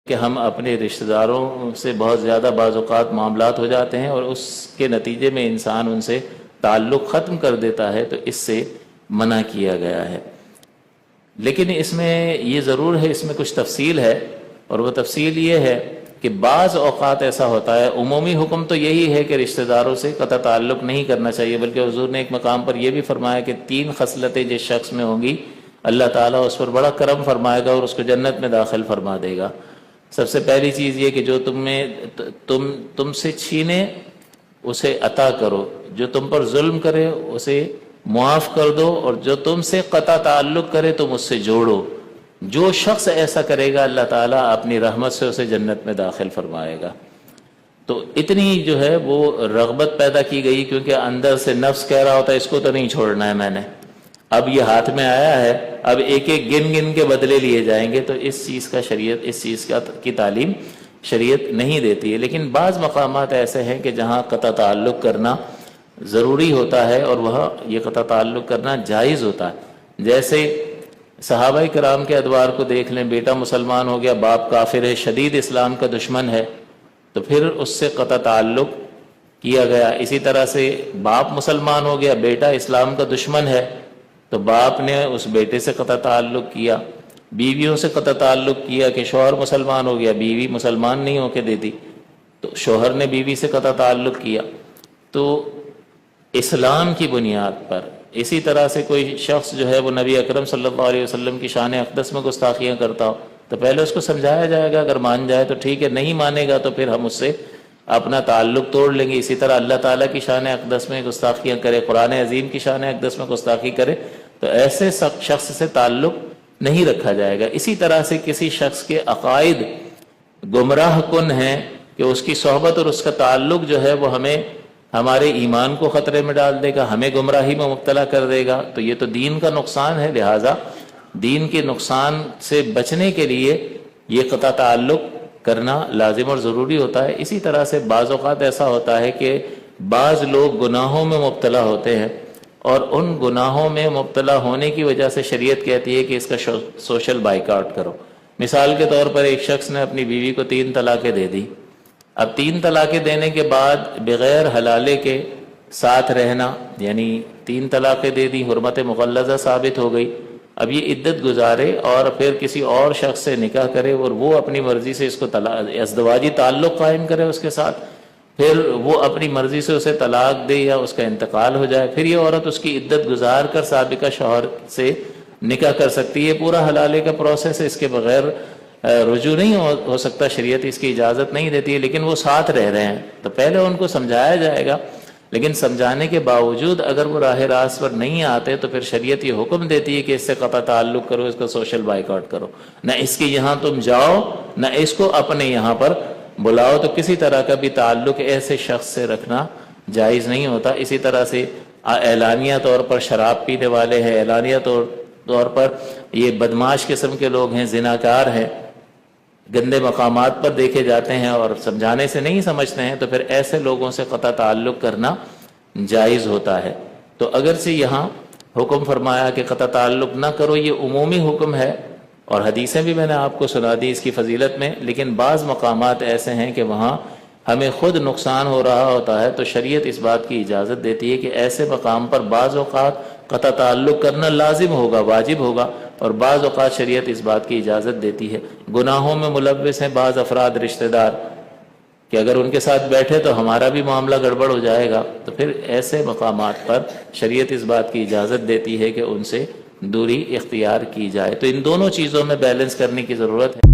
کہ ہم اپنے رشتہ داروں سے بہت زیادہ بعض اوقات معاملات ہو جاتے ہیں اور اس کے نتیجے میں انسان ان سے تعلق ختم کر دیتا ہے، تو اس سے منع کیا گیا ہے۔ لیکن اس میں یہ ضرور ہے، اس میں کچھ تفصیل ہے، اور وہ تفصیل یہ ہے کہ بعض اوقات ایسا ہوتا ہے، عمومی حکم تو یہی ہے کہ رشتہ داروں سے قطع تعلق نہیں کرنا چاہیے، بلکہ حضور نے ایک مقام پر یہ بھی فرمایا کہ 3 خصلتیں جس شخص میں ہوں گی اللہ تعالیٰ اس پر بڑا کرم فرمائے گا اور اس کو جنت میں داخل فرما دے گا۔ سب سے پہلی چیز یہ کہ جو تم سے چھینے اسے عطا کرو، جو تم پر ظلم کرے اسے معاف کر دو، اور جو تم سے قطع تعلق کرے تم اس سے جوڑو۔ جو شخص ایسا کرے گا اللہ تعالیٰ اپنی رحمت سے اسے جنت میں داخل فرمائے گا۔ تو اتنی جو ہے وہ رغبت پیدا کی گئی، کیونکہ اندر سے نفس کہہ رہا ہوتا ہے اس کو تو نہیں چھوڑنا ہے میں نے، اب یہ ہاتھ میں آیا ہے، اب ایک ایک گن گن کے بدلے لیے جائیں گے، تو اس چیز کی تعلیم شریعت نہیں دیتی ہے۔ لیکن بعض مقامات ایسے ہیں کہ جہاں قطع تعلق کرنا ضروری ہوتا ہے اور وہاں یہ قطع تعلق کرنا جائز ہوتا ہے۔ جیسے صحابہ کرام کے ادوار کو دیکھ لیں، بیٹا مسلمان ہو گیا، باپ کافر ہے، شدید اسلام کا دشمن ہے، تو پھر اس سے قطع تعلق کیا گیا۔ اسی طرح سے باپ مسلمان ہو گیا، بیٹا اسلام کا دشمن ہے، تو باپ نے اس بیٹے سے قطع تعلق کیا۔ بیویوں سے قطع تعلق کیا کہ شوہر مسلمان ہو گیا، بیوی مسلمان نہیں ہو کے دے دی، تو شوہر نے بیوی سے قطع تعلق کیا۔ تو اسلام کی بنیاد پر اسی طرح سے کوئی شخص جو ہے وہ نبی اکرم صلی اللہ علیہ وسلم کی شان اقدس میں گستاخیاں کرتا ہو، تو پہلے اس کو سمجھایا جائے گا، اگر مان جائے تو ٹھیک ہے، نہیں مانے گا تو پھر ہم اس سے اپنا تعلق توڑ لیں گے۔ اسی طرح اللہ تعالیٰ کی شان اقدس میں گستاخیاں کرے، قرآن عظیم کی شان اقدس میں گستاخی کرے، تو ایسے شخص سے تعلق نہیں رکھا جائے گا۔ اسی طرح سے کسی شخص کے عقائد گمراہ کن ہیں کہ اس کی صحبت اور اس کا تعلق جو ہے وہ ہمیں ہمارے ایمان کو خطرے میں ڈال دے گا، ہمیں گمراہی میں مبتلا کر دے گا، تو یہ تو دین کا نقصان ہے۔ لہٰذا دین کے نقصان سے بچنے کے لیے یہ قطع تعلق کرنا لازم اور ضروری ہوتا ہے۔ اسی طرح سے بعض اوقات ایسا ہوتا ہے کہ بعض لوگ گناہوں میں مبتلا ہوتے ہیں، اور ان گناہوں میں مبتلا ہونے کی وجہ سے شریعت کہتی ہے کہ اس کا سوشل بائیکاٹ کرو۔ مثال کے طور پر ایک شخص نے اپنی بیوی کو 3 طلاقیں دے دی، اب 3 طلاقیں دینے کے بعد بغیر حلالے کے ساتھ رہنا، یعنی 3 طلاقیں دے دی، حرمت مغلظہ ثابت ہو گئی، اب یہ عدت گزارے اور پھر کسی اور شخص سے نکاح کرے اور وہ اپنی مرضی سے اس کو ازدواجی تعلق قائم کرے اس کے ساتھ، پھر وہ اپنی مرضی سے اسے طلاق دے یا اس کا انتقال ہو جائے، پھر یہ عورت اس کی عدت گزار کر سابقہ شوہر سے نکاح کر سکتی ہے۔ پورا حلالے کا پروسیس ہے، اس کے بغیر رجوع نہیں ہو سکتا، شریعت اس کی اجازت نہیں دیتی ہے، لیکن وہ ساتھ رہ رہے ہیں، تو پہلے ان کو سمجھایا جائے گا، لیکن سمجھانے کے باوجود اگر وہ راہ راست پر نہیں آتے تو پھر شریعت یہ حکم دیتی ہے کہ اس سے قطع تعلق کرو، اس کا سوشل بائیکاٹ کرو، نہ اس کے یہاں تم جاؤ نہ اس کو اپنے یہاں پر بلاؤ۔ تو کسی طرح کا بھی تعلق ایسے شخص سے رکھنا جائز نہیں ہوتا۔ اسی طرح سے اعلانیہ طور پر شراب پینے والے ہیں، اعلانیہ طور پر یہ بدماش قسم کے لوگ ہیں، زناکار ہیں، گندے مقامات پر دیکھے جاتے ہیں اور سمجھانے سے نہیں سمجھتے ہیں، تو پھر ایسے لوگوں سے قطع تعلق کرنا جائز ہوتا ہے۔ تو اگرچہ یہاں حکم فرمایا کہ قطع تعلق نہ کرو، یہ عمومی حکم ہے، اور حدیثیں بھی میں نے آپ کو سنا دی اس کی فضیلت میں، لیکن بعض مقامات ایسے ہیں کہ وہاں ہمیں خود نقصان ہو رہا ہوتا ہے، تو شریعت اس بات کی اجازت دیتی ہے کہ ایسے مقام پر بعض اوقات قطع تعلق کرنا لازم ہوگا، واجب ہوگا، اور بعض اوقات شریعت اس بات کی اجازت دیتی ہے۔ گناہوں میں ملوث ہیں بعض افراد رشتہ دار کہ اگر ان کے ساتھ بیٹھے تو ہمارا بھی معاملہ گڑبڑ ہو جائے گا، تو پھر ایسے مقامات پر شریعت اس بات کی اجازت دیتی ہے کہ ان سے دوری اختیار کی جائے۔ تو ان دونوں چیزوں میں بیلنس کرنے کی ضرورت ہے۔